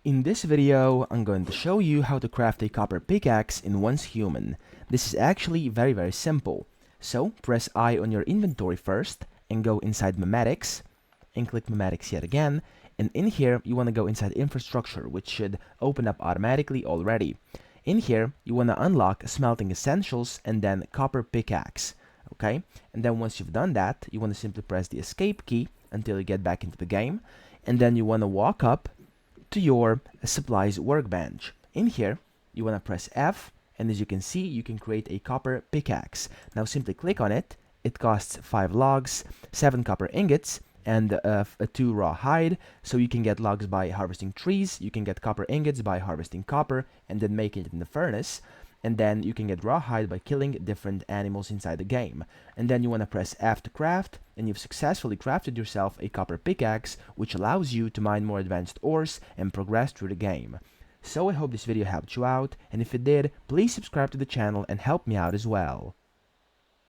In this video, I'm going to show you how to craft a copper pickaxe in Once Human. This is actually very simple. So, press I on your inventory first, and go inside Memetics, and click Memetics yet again, and in here, you want to go inside Infrastructure, which should open up automatically already. In here, you want to unlock Smelting Essentials, and then Copper Pickaxe, okay? And then once you've done that, you want to simply press the Escape key until you get back into the game, and then you want to walk up to your supplies workbench. In here, you want to press F, and as you can see, you can create a copper pickaxe. Now simply click on it. It costs 5 logs, 7 copper ingots, and 2 raw hide. So you can get logs by harvesting trees, you can get copper ingots by harvesting copper, and then making it in the furnace. And then you can get raw hide by killing different animals inside the game. And then you want to press F to craft, and you've successfully crafted yourself a copper pickaxe, which allows you to mine more advanced ores and progress through the game. So I hope this video helped you out, and if it did, please subscribe to the channel and help me out as well.